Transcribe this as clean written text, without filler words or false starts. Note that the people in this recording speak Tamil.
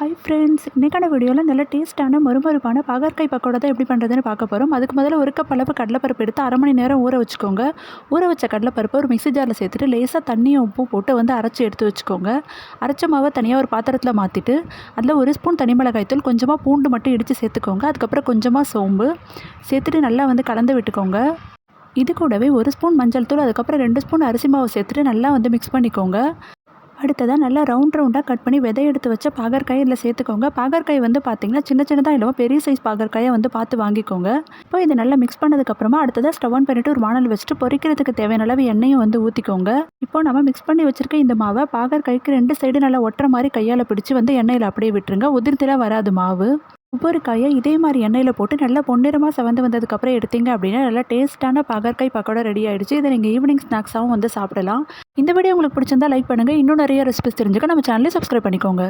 ஹாய் ஃப்ரெண்ட்ஸ், இன்றைக்கான வீடியோவில் நல்ல டேஸ்ட்டான மொறுமொறுப்பான பாகற்காய் பக்கோடா தான் எப்படி பண்ணுறதுன்னு பார்க்க போகிறோம். அதுக்கு முதல்ல ஒரு கப் அளவு கடலைப்பருப்பு எடுத்து அரை மணி நேரம் ஊற வச்சுக்கோங்க. ஊற வச்ச கடலைப்பருப்பை ஒரு மிக்ஸி ஜாரில் சேர்த்துட்டு லேசாக தண்ணியும் உப்பும் போட்டு அரைச்சி எடுத்து வச்சுக்கோங்க. அரைச்ச மாவை தனியாக ஒரு பாத்திரத்தில் மாற்றிட்டு அதில் ஒரு ஸ்பூன் தனி மிளகாய்த்தூள், கொஞ்சமாக பூண்டு மட்டும் இடித்து சேர்த்துக்கோங்க. அதுக்கப்புறம் கொஞ்சமாக சோம்பு சேர்த்துட்டு நல்லா கலந்து விட்டுக்கோங்க. இது கூடவே ஒரு ஸ்பூன் மஞ்சள் தூள், அதுக்கப்புறம் 2 ஸ்பூன் அரிசி மாவு சேர்த்துட்டு நல்லா மிக்ஸ் பண்ணிக்கோங்க. அடுத்ததாக நல்லா ரவுண்டாக கட் பண்ணி விதை எடுத்து வச்ச பாகற்காயை இதில் சேர்த்துக்கோங்க. பாகற்காய் பார்த்திங்கன்னா சின்ன சின்னதாக இல்லாமல் பெரிய சைஸ் பாகற்காயை பார்த்து வாங்கிக்கோங்க. இப்போ இது நல்லா மிக்ஸ் பண்ணதுக்கப்புறமா அடுத்ததாக ஸ்டவ் ஆன் பண்ணிவிட்டு ஒரு வானல் வச்சுட்டு பொரிக்கிறதுக்கு தேவையான அளவு எண்ணெயும் ஊற்றிக்கோங்க. இப்போ நம்ம மிக்ஸ் பண்ணி வச்சுருக்க இந்த மாவை பாகற்காய்க்கு 2 சைடு நல்லா ஒட்டுற மாதிரி கையால் பிடிச்சி எண்ணெயில் அப்படியே விட்டுருங்க. உதிர்த்திலாம் வராது மாவு. ஒவ்வொரு காயை இதே மாதிரி எண்ணெயில் போட்டு நல்லா பொன்னிறமாக செவந்து வந்ததுக்கப்புறம் எடுத்தீங்க அப்படின்னா நல்லா டேஸ்ட்டான பாகற்காய் பக்கோடா ரெடி ஆகிடுச்சு. இதை நீங்கள் ஈவினிங் ஸ்நாக்ஸாகவும் சாப்பிடலாம். இந்த வீடியோ உங்களுக்கு பிடிச்சிருந்தா லைக் பண்ணுங்கள். இன்னும் நிறைய ரெசிபிஸ் தெரிஞ்சுக்க நம்ம சேனலை சப்ஸ்கிரைப் பண்ணிக்கோங்க.